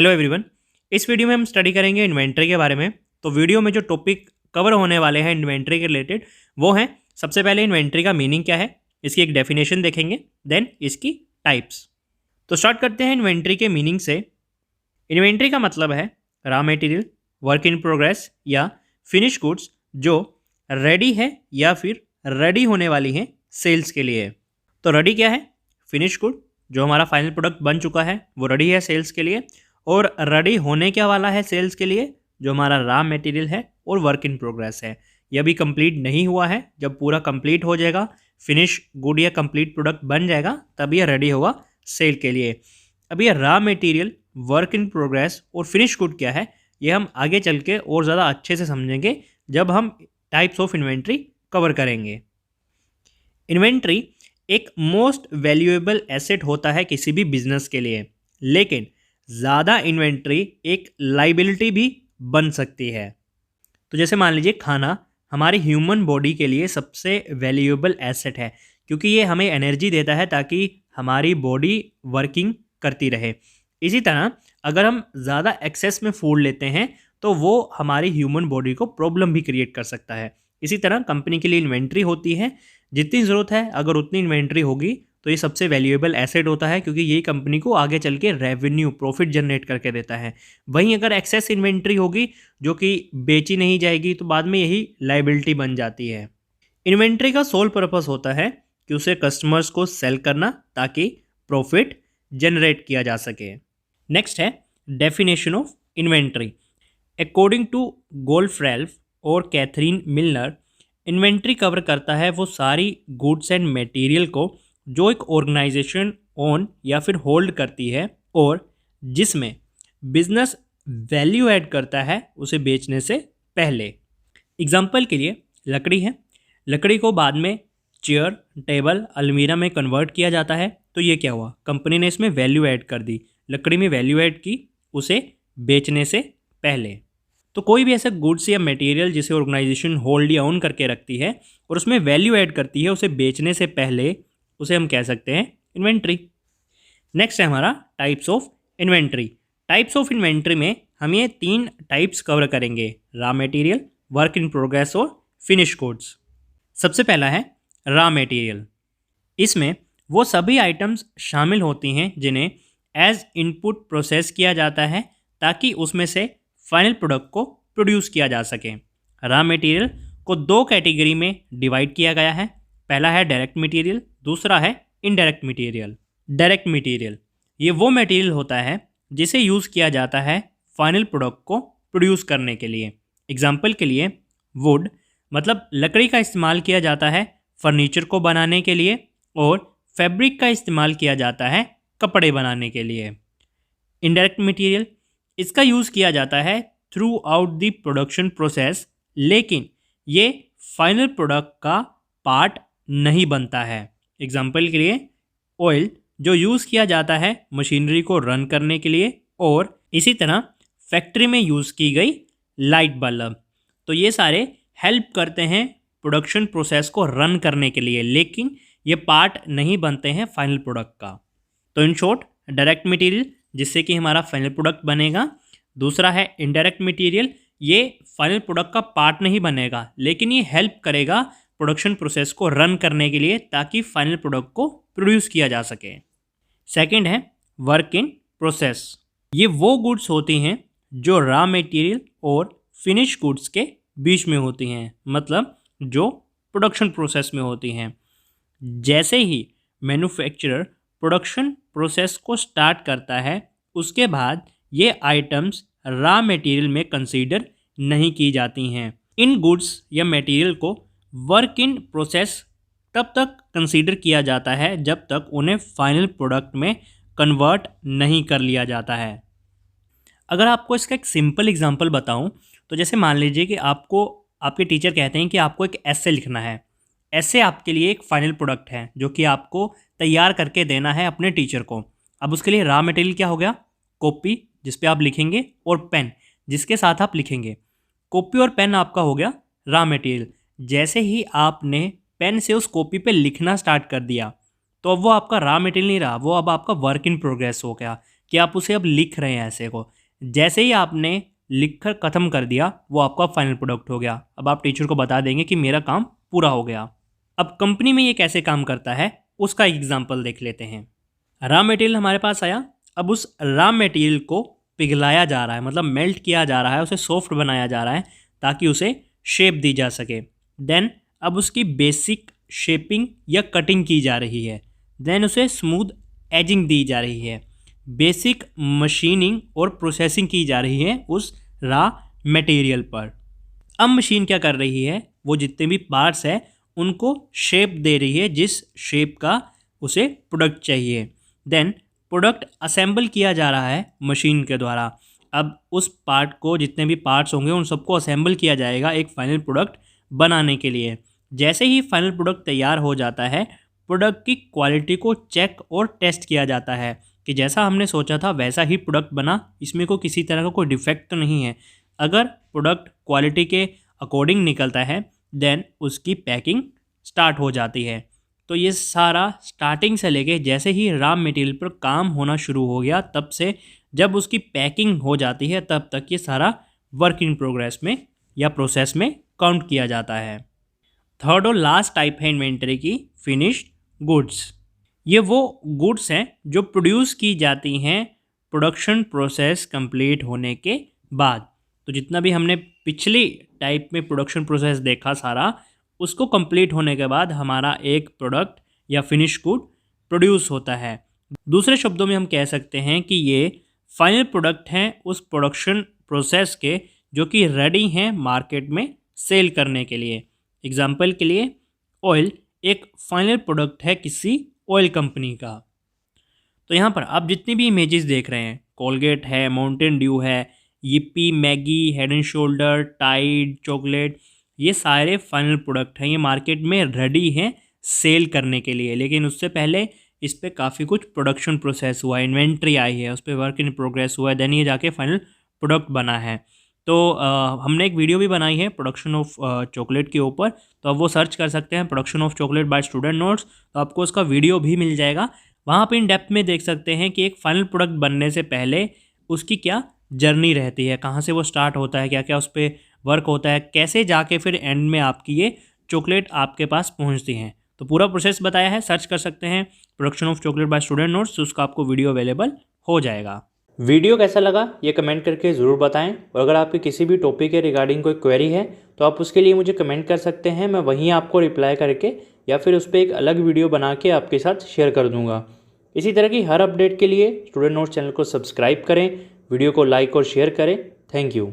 Hello everyone. इस video में हम स्टडी करेंगे इन्वेंट्री के बारे में। तो वीडियो में जो टॉपिक कवर होने वाले हैं इन्वेंट्री के रिलेटेड वो हैं, सबसे पहले इन्वेंट्री का मीनिंग क्या है, इसकी एक डेफिनेशन देखेंगे, देन इसकी टाइप्स। तो स्टार्ट करते हैं इन्वेंट्री के मीनिंग से। इन्वेंट्री का मतलब है raw material, work in progress या फिनिश गुड्स जो रेडी है या फिर रेडी होने वाली हैं सेल्स के लिए। तो रेडी क्या है? फिनिश गुड, जो हमारा फाइनल प्रोडक्ट बन चुका है वो रेडी है सेल्स के लिए। और रेडी होने क्या वाला है सेल्स के लिए, जो हमारा रॉ मटेरियल है और वर्क इन प्रोग्रेस है। यह भी कंप्लीट नहीं हुआ है, जब पूरा कंप्लीट हो जाएगा, फिनिश गुड या कंप्लीट प्रोडक्ट बन जाएगा, तब यह रेडी होगा सेल के लिए। अब यह raw material, work in progress और फिनिश गुड क्या है, ये हम आगे चल के और ज़्यादा अच्छे से समझेंगे जब हम टाइप्स ऑफ इन्वेंट्री कवर करेंगे। इन्वेंट्री एक मोस्ट वैल्यूएबल एसेट होता है किसी भी बिजनेस के लिए, लेकिन ज़्यादा इन्वेंट्री एक लाइबिलिटी भी बन सकती है। तो जैसे मान लीजिए खाना हमारी ह्यूमन बॉडी के लिए सबसे वैल्यूएबल एसेट है, क्योंकि ये हमें एनर्जी देता है ताकि हमारी बॉडी वर्किंग करती रहे। इसी तरह अगर हम ज़्यादा एक्सेस में फूड लेते हैं तो वो हमारी ह्यूमन बॉडी को प्रॉब्लम भी क्रिएट कर सकता है। इसी तरह कंपनी के लिए इन्वेंट्री होती है, जितनी ज़रूरत है अगर उतनी इन्वेंट्री होगी तो ये सबसे वैल्यूएबल एसेट होता है, क्योंकि यही कंपनी को आगे चल के रेवेन्यू प्रॉफिट जनरेट करके देता है। वहीं अगर एक्सेस इन्वेंट्री होगी जो कि बेची नहीं जाएगी तो बाद में यही लाइबिलिटी बन जाती है। इन्वेंट्री का सोल पर्पस होता है कि उसे कस्टमर्स को सेल करना ताकि प्रॉफिट जनरेट किया जा सके। नेक्स्ट है definition of inventory. According to गोल्डफ्रेल्फ और कैथरीन मिलनर, इन्वेंट्री कवर करता है वो सारी गुड्स एंड मटेरियल को जो एक ऑर्गेनाइजेशन ओन या फिर होल्ड करती है और जिसमें बिजनेस वैल्यू ऐड करता है उसे बेचने से पहले। एग्जांपल के लिए लकड़ी है, लकड़ी को बाद में चेयर, टेबल, अलमीरा में कन्वर्ट किया जाता है। तो ये क्या हुआ, कंपनी ने इसमें वैल्यू ऐड कर दी, लकड़ी में वैल्यू ऐड की उसे बेचने से पहले। तो कोई भी ऐसा गुड्स या मटेरियल जिसे ऑर्गेनाइजेशन होल्ड या ओन करके रखती है और उसमें वैल्यू ऐड करती है उसे बेचने से पहले, उसे हम कह सकते हैं इन्वेंट्री। नेक्स्ट है हमारा types of inventory. Types of inventory में हम ये 3 टाइप्स कवर करेंगे, raw material, work in progress और फिनिश गुड्स। सबसे पहला है रॉ मटेरियल। इसमें वो सभी आइटम्स शामिल होती हैं जिन्हें एज इनपुट प्रोसेस किया जाता है ताकि उसमें से फाइनल प्रोडक्ट को प्रोड्यूस किया जा सके। रॉ मटेरियल को 2 कैटेगरी में डिवाइड किया गया है। पहला है डायरेक्ट मटेरियल, दूसरा है इनडायरेक्ट मटेरियल। डायरेक्ट मटेरियल ये वो मटेरियल होता है जिसे यूज़ किया जाता है फाइनल प्रोडक्ट को प्रोड्यूस करने के लिए। एग्जाम्पल के लिए वुड मतलब लकड़ी का इस्तेमाल किया जाता है फर्नीचर को बनाने के लिए, और फैब्रिक का इस्तेमाल किया जाता है कपड़े बनाने के लिए। इनडायरेक्ट मटेरियल इसका यूज़ किया जाता है through out the production process, लेकिन ये फाइनल प्रोडक्ट का पार्ट नहीं बनता है। एग्जाम्पल के लिए ऑयल जो यूज़ किया जाता है मशीनरी को रन करने के लिए, और इसी तरह फैक्ट्री में यूज़ की गई लाइट बल्ब। तो ये सारे हेल्प करते हैं प्रोडक्शन प्रोसेस को रन करने के लिए, लेकिन ये पार्ट नहीं बनते हैं फाइनल प्रोडक्ट का। तो इन शॉर्ट डायरेक्ट मटेरियल जिससे कि हमारा फाइनल प्रोडक्ट बनेगा, दूसरा है इनडायरेक्ट मटेरियल, ये फाइनल प्रोडक्ट का पार्ट नहीं बनेगा लेकिन ये हेल्प करेगा प्रोडक्शन प्रोसेस को रन करने के लिए ताकि फाइनल प्रोडक्ट को प्रोड्यूस किया जा सके। सेकंड है वर्क इन प्रोसेस। ये वो गुड्स होती हैं जो रॉ मटेरियल और फिनिश गुड्स के बीच में होती हैं, मतलब जो प्रोडक्शन प्रोसेस में होती हैं। जैसे ही मैन्युफैक्चरर प्रोडक्शन प्रोसेस को स्टार्ट करता है उसके बाद ये आइटम्स रॉ मटेरियल में कंसीडर नहीं की जाती हैं। इन गुड्स या मटेरियल को वर्क इन प्रोसेस तब तक कंसीडर किया जाता है जब तक उन्हें फाइनल प्रोडक्ट में कन्वर्ट नहीं कर लिया जाता है। अगर आपको इसका एक सिंपल एग्जांपल बताऊं तो जैसे मान लीजिए कि आपको आपके टीचर कहते हैं कि आपको एक एसे लिखना है। एसे आपके लिए एक फाइनल प्रोडक्ट है जो कि आपको तैयार करके देना है अपने टीचर को। अब उसके लिए रॉ मटेरियल क्या हो गया, कॉपी जिस पे आप लिखेंगे और पेन जिसके साथ आप लिखेंगे। कॉपी और पेन आपका हो गया रॉ मटेरियल। जैसे ही आपने पेन से उस कॉपी पे लिखना स्टार्ट कर दिया तो अब वो आपका रॉ मटेरियल नहीं रहा, वो अब आपका वर्क इन प्रोग्रेस हो गया, कि आप उसे अब लिख रहे हैं ऐसे को। जैसे ही आपने लिखकर ख़त्म कर दिया वो आपका फाइनल प्रोडक्ट हो गया। अब आप टीचर को बता देंगे कि मेरा काम पूरा हो गया। अब कंपनी में ये कैसे काम करता है उसका एग्जाम्पल देख लेते हैं। रॉ मटेरियल हमारे पास आया, अब उस रॉ मटेरियल को पिघलाया जा रहा है, मतलब मेल्ट किया जा रहा है, उसे सॉफ्ट बनाया जा रहा है ताकि उसे शेप दी जा सके। देन अब उसकी बेसिक शेपिंग या कटिंग की जा रही है। देन उसे स्मूथ एजिंग दी जा रही है। बेसिक मशीनिंग और प्रोसेसिंग की जा रही है उस रॉ मटेरियल पर। अब मशीन क्या कर रही है, वो जितने भी पार्ट्स है उनको शेप दे रही है जिस शेप का उसे प्रोडक्ट चाहिए। देन प्रोडक्ट असेंबल किया जा रहा है मशीन के द्वारा। अब उस पार्ट को, जितने भी पार्ट्स होंगे उन सबको असेंबल किया जाएगा एक फाइनल प्रोडक्ट बनाने के लिए। जैसे ही फाइनल प्रोडक्ट तैयार हो जाता है, प्रोडक्ट की क्वालिटी को चेक और टेस्ट किया जाता है कि जैसा हमने सोचा था वैसा ही प्रोडक्ट बना, इसमें को किसी तरह का कोई डिफेक्ट तो नहीं है। अगर प्रोडक्ट क्वालिटी के अकॉर्डिंग निकलता है देन उसकी पैकिंग स्टार्ट हो जाती है। तो ये सारा स्टार्टिंग से लेके जैसे ही रॉ मटेरियल पर काम होना शुरू हो गया तब से जब उसकी पैकिंग हो जाती है तब तक ये सारा वर्क इन प्रोग्रेस में या प्रोसेस में काउंट किया जाता है। थर्ड और लास्ट टाइप है इन्वेंटरी की फिनिश्ड गुड्स। ये वो गुड्स हैं जो प्रोड्यूस की जाती हैं प्रोडक्शन प्रोसेस कंप्लीट होने के बाद। तो जितना भी हमने पिछली टाइप में प्रोडक्शन प्रोसेस देखा सारा, उसको कंप्लीट होने के बाद हमारा एक प्रोडक्ट या फिनिश गुड प्रोड्यूस होता है। दूसरे शब्दों में हम कह सकते हैं कि ये फाइनल प्रोडक्ट हैं उस प्रोडक्शन प्रोसेस के जो कि रेडी हैं मार्केट में सेल करने के लिए। एग्जाम्पल के लिए ऑयल एक फाइनल प्रोडक्ट है किसी ऑयल कंपनी का। तो यहाँ पर आप जितनी भी इमेजेस देख रहे हैं, कोलगेट है, माउंटेन ड्यू है, yippee, Maggi, Head and Shoulders, Tide, chocolate, ये सारे फाइनल प्रोडक्ट हैं। ये मार्केट में रेडी हैं सेल करने के लिए, लेकिन उससे पहले इस पर काफ़ी कुछ प्रोडक्शन प्रोसेस हुआ है, इन्वेंट्री आई है, उस पर वर्क इन प्रोग्रेस हुआ है, देन ये जाके फाइनल प्रोडक्ट बना है। तो हमने एक वीडियो भी बनाई है प्रोडक्शन ऑफ चॉकलेट के ऊपर, तो अब वो सर्च कर सकते हैं production of chocolate by student notes, तो आपको उसका वीडियो भी मिल जाएगा। वहाँ पे इन डेप्थ में देख सकते हैं कि एक फाइनल प्रोडक्ट बनने से पहले उसकी क्या जर्नी रहती है, कहाँ से वो स्टार्ट होता है, क्या क्या उस पर वर्क होता है, कैसे जाके फिर एंड में आपकी ये चॉकलेट आपके पास पहुँचती हैं। तो पूरा प्रोसेस बताया है, सर्च कर सकते हैं production of chocolate by student notes, तो उसका आपको वीडियो अवेलेबल हो जाएगा। वीडियो कैसा लगा ये कमेंट करके ज़रूर बताएं, और अगर आपके किसी भी टॉपिक के रिगार्डिंग कोई क्वेरी है तो आप उसके लिए मुझे कमेंट कर सकते हैं, मैं वहीं आपको रिप्लाई करके या फिर उस पर एक अलग वीडियो बना के आपके साथ शेयर कर दूंगा। इसी तरह की हर अपडेट के लिए स्टूडेंट नोट्स चैनल को सब्सक्राइब करें, वीडियो को लाइक और शेयर करें। Thank you.